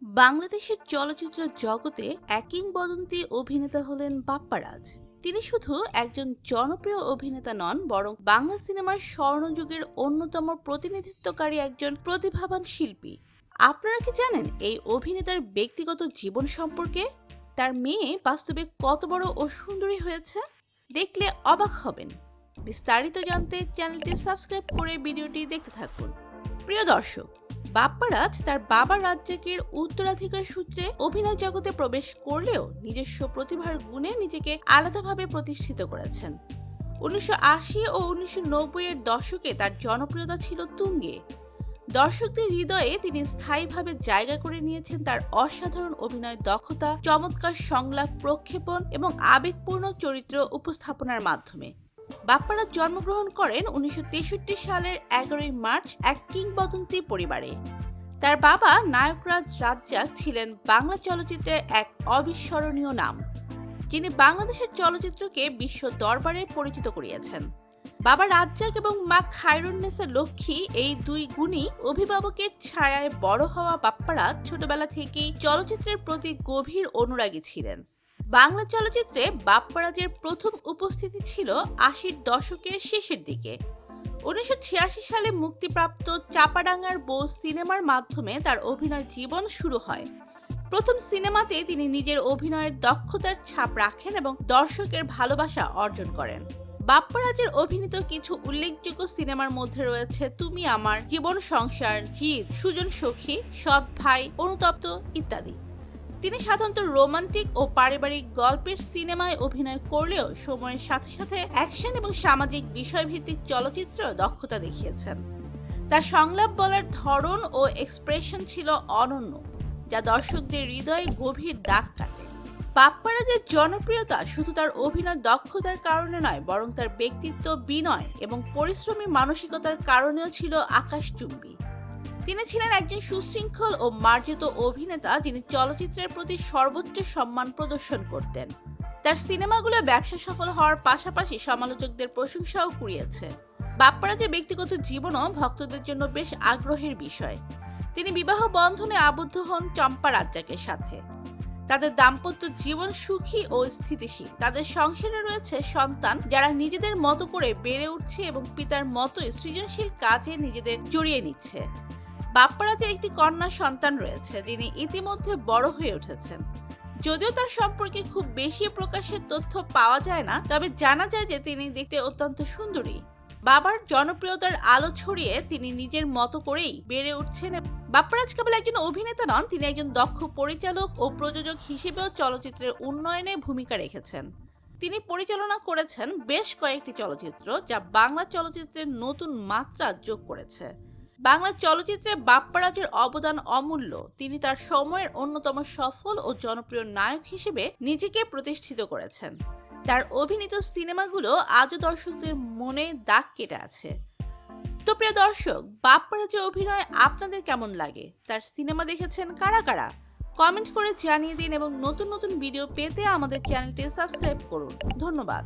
বাংলাদেশের চলচ্চিত্র জগতে এক কিংবদন্তি অভিনেতা হলেন বাপ্পারাজ। তিনি শুধু একজন জনপ্রিয় অভিনেতা নন, বরং বাংলা সিনেমার স্বর্ণযুগের অন্যতম প্রতিনিধিত্বকারী একজন প্রতিভাবান শিল্পী। আপনারা কি জানেন এই অভিনেতার ব্যক্তিগত জীবন সম্পর্কে? তার মেয়ে বাস্তবে কত বড় ও সুন্দরী হয়েছে, দেখলে অবাক হবেন। বিস্তারিত জানতে চ্যানেলটি সাবস্ক্রাইব করে ভিডিওটি দেখতে থাকুন। প্রিয় দর্শক, বাপ্পারাজ তার বাবা রাজ্জাকের উত্তরাধিকার সূত্রে অভিনয় জগতে প্রবেশ করলেও নিজস্ব প্রতিভার গুণে নিজেকে আলাদাভাবে প্রতিষ্ঠিত করেছেন। 1980 ও 1990 এর দশকে তার জনপ্রিয়তা ছিল তুঙ্গে। দর্শকদের হৃদয়ে তিনি স্থায়ীভাবে জায়গা করে নিয়েছেন তার অসাধারণ অভিনয় দক্ষতা, চমৎকার সংলাপ প্রক্ষেপণ এবং আবেগপূর্ণ চরিত্র উপস্থাপনার মাধ্যমে। বাপ্পারাজ জন্মগ্রহণ করেন 1963 সালের 11 মার্চ এক কিংবদন্তি পরিবারে। তার বাবা নায়করাজ রাজ্জাক ছিলেন বাংলা চলচ্চিত্রের এক অবিস্মরণীয় নাম, যিনি বাংলাদেশের চলচ্চিত্রকে বিশ্ব দরবারে পরিচিত করিয়েছেন। বাবা রাজ্জাক এবং মা খায়রুন্নেসা লক্ষ্মী, এই দুই গুণী অভিভাবকের ছায়ায় বড় হওয়া বাপ্পারাজ ছোটবেলা থেকেই চলচ্চিত্রের প্রতি গভীর অনুরাগী ছিলেন। বাংলা চলচ্চিত্রে বাপ্পারাজের প্রথম উপস্থিতি ছিল 80-র দশকের শেষের দিকে। 1986 সালে মুক্তিপ্রাপ্ত চাপাডাঙ্গার বউ সিনেমার মাধ্যমে তার অভিনয় জীবন শুরু হয়। প্রথম সিনেমাতে তিনি নিজের অভিনয়ের দক্ষতার ছাপ রাখেন এবং দর্শকের ভালোবাসা অর্জন করেন। বাপ্পারাজের অভিনীত কিছু উল্লেখযোগ্য সিনেমার মধ্যে রয়েছে তুমি আমার, জীবন সংসার, জিদ, সুজন সখী, সৎ ভাই, অনুতপ্ত ইত্যাদি। তিনি সাধারণত রোমান্টিক ও পারিবারিক গল্পের সিনেমায় অভিনয় করলেও সময়ের সাথে সাথে অ্যাকশন এবং সামাজিক বিষয়ভিত্তিক চলচ্চিত্র দক্ষতা দেখিয়েছেন। তার সংলাপ বলার ধরন ও এক্সপ্রেশন ছিল অনন্য, যা দর্শকদের হৃদয়ে গভীর দাগ কাটে। বাপ্পারাজের জনপ্রিয়তা শুধু তার অভিনয় দক্ষতার কারণে নয়, বরং তার ব্যক্তিত্ব, বিনয় এবং পরিশ্রমী মানসিকতার কারণেও ছিল আকাশচুম্বী। তিনি ছিলেন একজন সুশৃঙ্খল ও মার্জিত অভিনেতা, যিনি চলচ্চিত্রের প্রতি সর্বোচ্চ সম্মান প্রদর্শন করতেন। তার সিনেমাগুলো ব্যবসা সফল হওয়ার পাশাপাশি সমালোচকদের প্রশংসাও কুড়িয়েছে। বাপ্পারাজের ব্যক্তিগত জীবনও ভক্তদের জন্য বেশ আগ্রহের বিষয়। তিনি বিবাহ বন্ধনে আবদ্ধ হন চম্পা রাজ্জাকের সাথে। তাদের দাম্পত্য জীবন সুখী ও স্থিতিশীল। তাদের সংসারে রয়েছে সন্তান, যারা নিজেদের মতো করে বেড়ে উঠছে এবং পিতার মতোই সৃজনশীল কাজে নিজেদের জড়িয়ে নিচ্ছে। বাপ্পারাজের একটি কন্যা সন্তান রয়েছে, যিনি ইতিমধ্যে বড় হয়ে উঠেছেন। যদিও তার সম্পর্কে খুব বেশি প্রকাশের তথ্য পাওয়া যায় না, তবে জানা যায় যে তিনি দেখতে অত্যন্ত সুন্দরী। বাবার জনপ্রিয়তার আলো ছড়িয়ে তিনি নিজের মতো করেই বেড়ে উঠছেন। বাপ্পারাজ কেবল একজন অভিনেতা নন, তিনি একজন দক্ষ পরিচালক ও প্রযোজক হিসেবেও চলচ্চিত্রের উন্নয়নে ভূমিকা রেখেছেন। তিনি পরিচালনা করেছেন বেশ কয়েকটি চলচ্চিত্র, যা বাংলা চলচ্চিত্রের নতুন মাত্রা যোগ করেছে। বাংলা চলচ্চিত্রে বাপ্পারাজের অবদান অমূল্য। তিনি তার সময়ের অন্যতম সফল ও জনপ্রিয় নায়ক হিসেবে নিজেকে প্রতিষ্ঠিত করেছেন। তার অভিনীত সিনেমাগুলো আজও দর্শকদের মনে দাগ কেটে আছে। তো প্রিয় দর্শক, বাপ্পারাজের অভিনয় আপনাদের কেমন লাগে? তার সিনেমা দেখেছেন কারা কারা? কমেন্ট করে জানিয়ে দিন এবং নতুন নতুন ভিডিও পেতে আমাদের চ্যানেলটি সাবস্ক্রাইব করুন। ধন্যবাদ।